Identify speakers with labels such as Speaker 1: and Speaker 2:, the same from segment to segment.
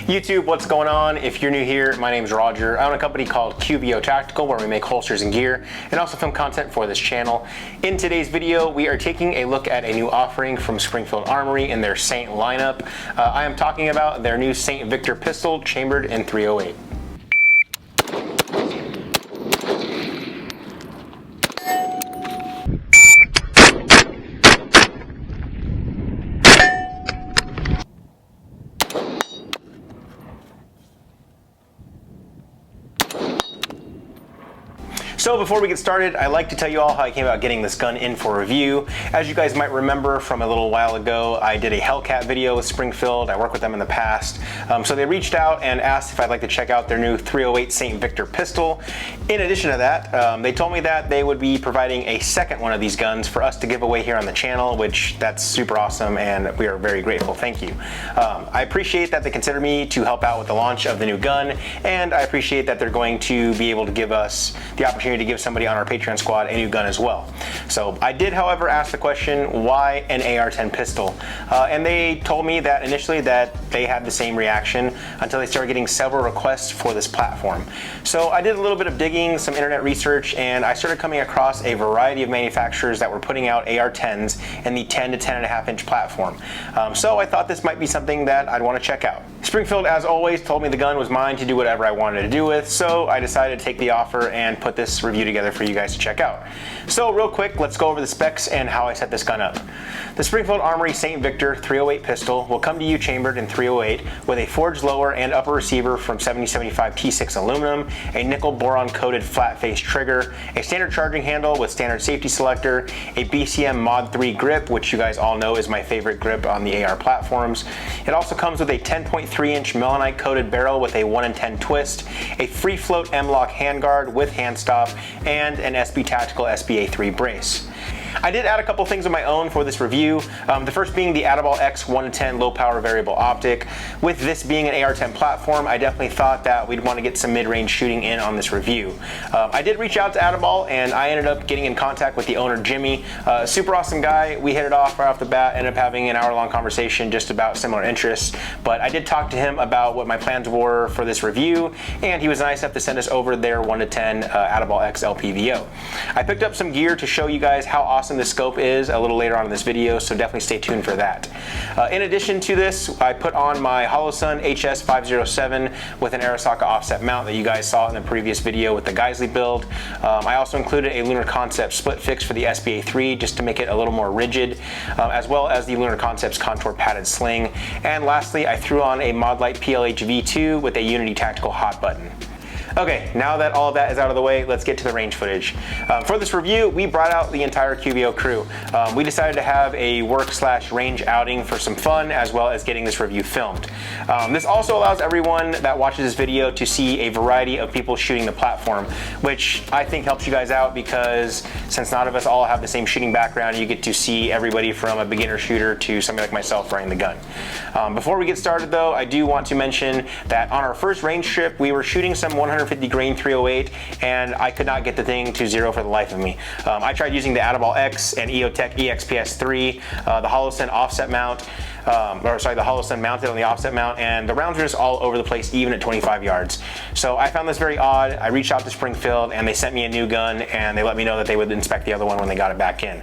Speaker 1: YouTube, what's going on? If you're new here, my name's Roger. I own a company called QVO Tactical where we make holsters and gear and also film content for this channel. In today's video, we are taking a look at a new offering from Springfield Armory in their Saint lineup. I am talking about their new Saint Victor pistol chambered in .308. So before we get started, I'd like to tell you all how I came about getting this gun in for review. As you guys might remember from a little while ago, I did a Hellcat video with Springfield. I worked with them in the past. So they reached out and asked if I'd like to check out their new .308 Saint Victor pistol. In addition to that, they told me that they would be providing a second one of these guns for us to give away here on the channel, which that's super awesome and we are very grateful. Thank you. I appreciate that they consider me to help out with the launch of the new gun, and I appreciate that they're going to be able to give us the opportunity to give somebody on our Patreon squad a new gun as well. So I did, however, ask the question, why an AR-10 pistol? And they told me that initially that they had the same reaction until they started getting several requests for this platform. So I did a little bit of digging, some internet research, and I started coming across a variety of manufacturers that were putting out AR-10s in the 10 to 10.5 inch platform. So I thought this might be something that I'd want to check out. Springfield, as always, told me the gun was mine to do whatever I wanted to do with, so I decided to take the offer and put this review together for you guys to check out. So real quick, let's go over the specs and how I set this gun up. The Springfield Armory Saint Victor .308 pistol will come to you chambered in .308 with a forged lower and upper receiver from 7075 T6 aluminum, a nickel boron coated flat face trigger, a standard charging handle with standard safety selector, a BCM Mod 3 grip, which you guys all know is my favorite grip on the AR platforms. It also comes with a 10.3 inch melanite coated barrel with a 1 in 10 twist, a free float M-LOK handguard with hand stop, and an SB Tactical SBA3 brace. I did add a couple things of my own for this review, the first being the Atibal X 1 in 10 low power variable optic. With this being an AR-10 platform, I definitely thought that we'd want to get some mid-range shooting in on this review. I did reach out to Atibal and I ended up getting in contact with the owner, Jimmy. Super awesome guy. We hit it off right off the bat, ended up having an hour-long conversation just about similar interests, but I did talk to him about what my plans were for this review, and he was nice enough to send us over their 1 to 10 Atibal X LPVO. I picked up some gear to show you guys how awesome this scope is a little later on in this video, so definitely stay tuned for that. In addition to this, I put on my Holosun HS507 with an Arisaka offset mount that you guys saw in the previous video with the Geisley build. I also included a Lunar Concepts split fix for the SBA3 just to make it a little more rigid, as well as the Lunar Concepts contour padded sling. And lastly, I threw on a Modlite PLH V2 with a Unity Tactical hot button. Okay, now that all of that is out of the way, let's get to the range footage. For this review, we brought out the entire QVO crew. We decided to have a work/range outing for some fun, as well as getting this review filmed. This also allows everyone that watches this video to see a variety of people shooting the platform, which I think helps you guys out because since none of us all have the same shooting background, you get to see everybody from a beginner shooter to somebody like myself running the gun. Before we get started though, I do want to mention that on our first range trip, we were shooting some 150 grain .308 and I could not get the thing to zero for the life of me. I tried using the Atibal X and EOTech EXPS3, the Holosun offset mount, the Holosun mounted on the offset mount, and the rounds were just all over the place, even at 25 yards. So I found this very odd. I reached out to Springfield and they sent me a new gun and they let me know that they would inspect the other one when they got it back in.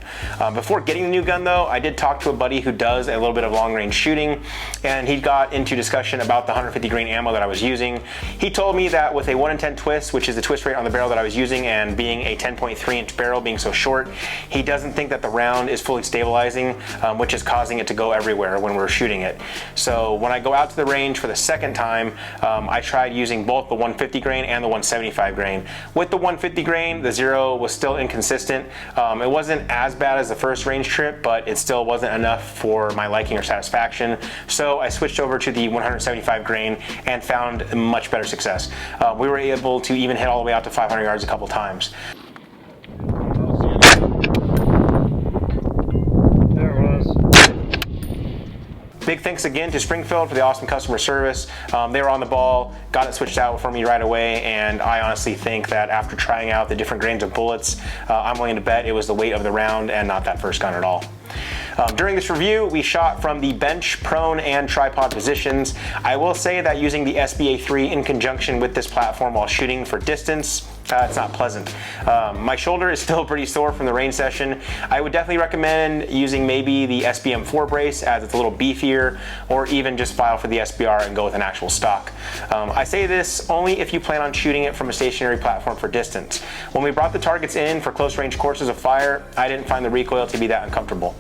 Speaker 1: Before getting the new gun though, I did talk to a buddy who does a little bit of long range shooting, and he got into discussion about the 150 grain ammo that I was using. He told me that with a 1 in 10 twist, which is the twist rate on the barrel that I was using, and being a 10.3 inch barrel being so short, he doesn't think that the round is fully stabilizing, which is causing it to go everywhere when we're shooting it. So when I go out to the range for the second time, I tried using both the 150 grain and the 175 grain. With the 150 grain, the zero was still inconsistent. It wasn't as bad as the first range trip, but it still wasn't enough for my liking or satisfaction. So I switched over to the 175 grain and found much better success. We were able to even hit all the way out to 500 yards a couple times.
Speaker 2: There it was.
Speaker 1: Big thanks again to Springfield for the awesome customer service. They were on the ball, got it switched out for me right away, and I honestly think that after trying out the different grains of bullets, I'm willing to bet it was the weight of the round and not that first gun at all. During this review, we shot from the bench, prone, and tripod positions. I will say that using the SBA3 in conjunction with this platform while shooting for distance, it's not pleasant. My shoulder is still pretty sore from the range session. I would definitely recommend using maybe the SBM4 brace as it's a little beefier, or even just file for the SBR and go with an actual stock. I say this only if you plan on shooting it from a stationary platform for distance. When we brought the targets in for close range courses of fire, I didn't find the recoil to be that uncomfortable.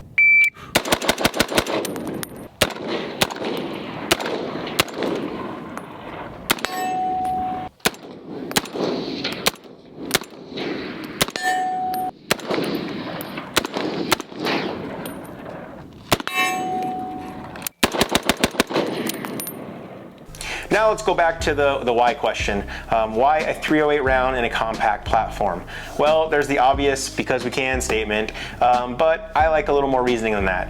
Speaker 1: Now let's go back to the why question. Why a 308 round in a compact platform? Well, there's the obvious because we can statement, but I like a little more reasoning than that.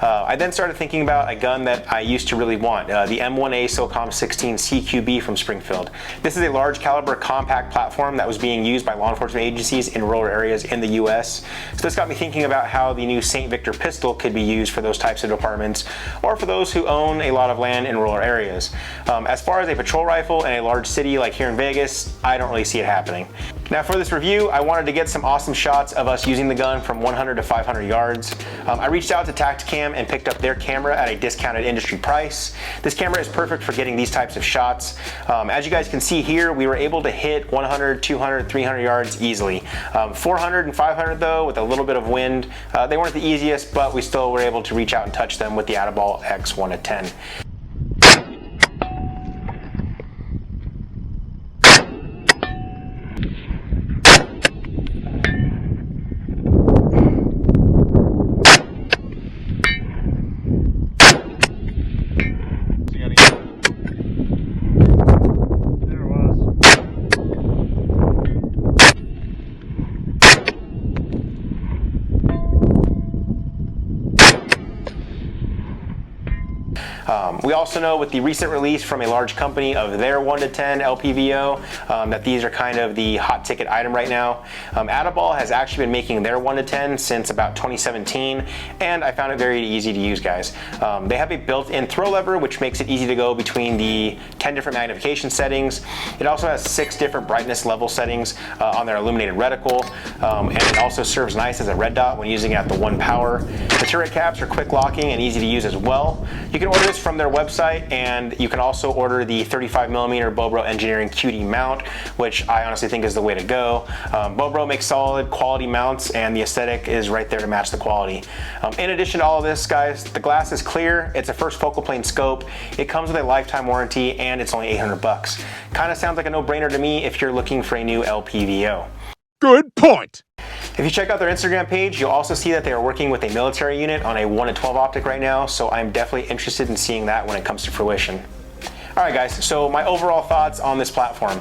Speaker 1: I then started thinking about a gun that I used to really want, the M1A SOCOM 16 CQB from Springfield. This is a large caliber compact platform that was being used by law enforcement agencies in rural areas in the US. So this got me thinking about how the new St. Victor pistol could be used for those types of departments, or for those who own a lot of land in rural areas. As far as a patrol rifle in a large city like here in Vegas, I don't really see it happening. Now for this review, I wanted to get some awesome shots of us using the gun from 100 to 500 yards. I reached out to Tacticam and picked up their camera at a discounted industry price. This camera is perfect for getting these types of shots. As you guys can see here, we were able to hit 100, 200, 300 yards easily. 400 and 500 though, with a little bit of wind, they weren't the easiest, but we still were able to reach out and touch them with the Atibal X1 of 10. We also know with the recent release from a large company of their 1 to 10 LPVO that these are kind of the hot ticket item right now. Atibal has actually been making their 1 to 10 since about 2017, and I found it very easy to use, guys. They have a built-in throw lever, which makes it easy to go between the 10 different magnification settings. It also has 6 different brightness level settings on their illuminated reticle, and it also serves nice as a red dot when using it at the 1 power. The turret caps are quick locking and easy to use as well. You can order this from their website, and you can also order the 35mm Bobro Engineering QD mount, which I honestly think is the way to go. Bobro makes solid quality mounts, and the aesthetic is right there to match the quality. In addition to all of this, guys, the glass is clear. It's a first focal plane scope. It comes with a lifetime warranty, and it's only 800 bucks. Kind of sounds like a no-brainer to me if you're looking for a new LPVO.
Speaker 2: Good point.
Speaker 1: If you check out their Instagram page, you'll also see that they are working with a military unit on a 1 to 12 optic right now, so I'm definitely interested in seeing that when it comes to fruition. Alright guys, so my overall thoughts on this platform.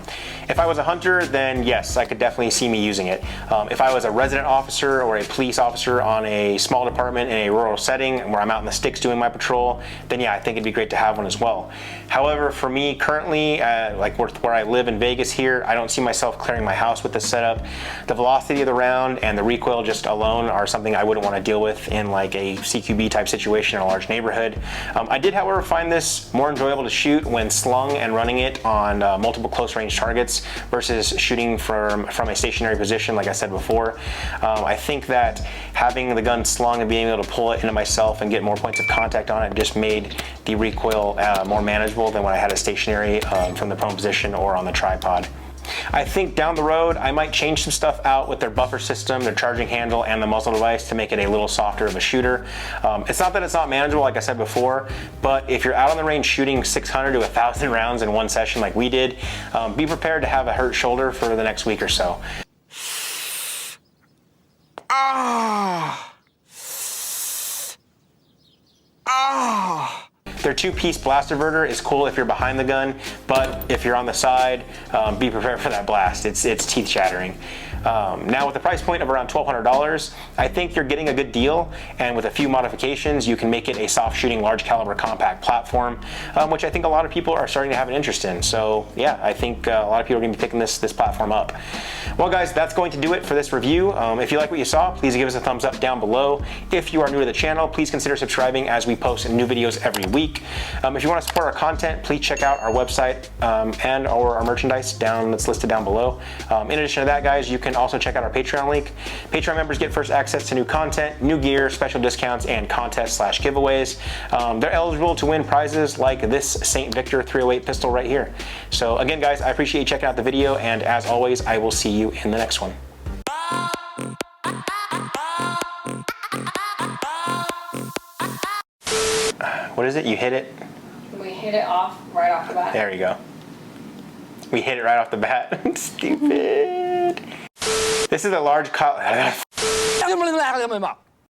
Speaker 1: If I was a hunter, then yes, I could definitely see me using it. If I was a resident officer or a police officer on a small department in a rural setting where I'm out in the sticks doing my patrol, then yeah, I think it'd be great to have one as well. However, for me currently, like where I live in Vegas here, I don't see myself clearing my house with this setup. The velocity of the round and the recoil just alone are something I wouldn't want to deal with in like a CQB type situation in a large neighborhood. I did, however, find this more enjoyable to shoot when slung and running it on multiple close range targets versus shooting from a stationary position, like I said before. I think that having the gun slung and being able to pull it into myself and get more points of contact on it just made the recoil more manageable than when I had it stationary from the prone position or on the tripod. I think down the road I might change some stuff out with their buffer system, their charging handle, and the muzzle device to make it a little softer of a shooter. It's not that it's not manageable, like I said before, but if you're out on the range shooting 600 to 1,000 rounds in one session like we did, be prepared to have a hurt shoulder for the next week or so. Their 2-piece blast diverter is cool if you're behind the gun, but if you're on the side, be prepared for that blast. It's teeth shattering. Now with the price point of around $1,200, I think you're getting a good deal, and with a few modifications, you can make it a soft shooting, large caliber, compact platform, which I think a lot of people are starting to have an interest in. So yeah, I think a lot of people are going to be picking this platform up. Well guys, that's going to do it for this review. If you like what you saw, please give us a thumbs up down below. If you are new to the channel, please consider subscribing as we post new videos every week. If you want to support our content, please check out our website and our merchandise that's listed down below. In addition to that, guys, you can also check out our Patreon link. Patreon members get first access to new content, new gear, special discounts, and contests/giveaways. They're eligible to win prizes like this St. Victor 308 pistol right here. So again, guys, I appreciate you checking out the video, and as always, I will see you in the next one. What is it? You hit it?
Speaker 2: We hit it right off the bat.
Speaker 1: There you go. We hit it right off the bat. Stupid. This is a large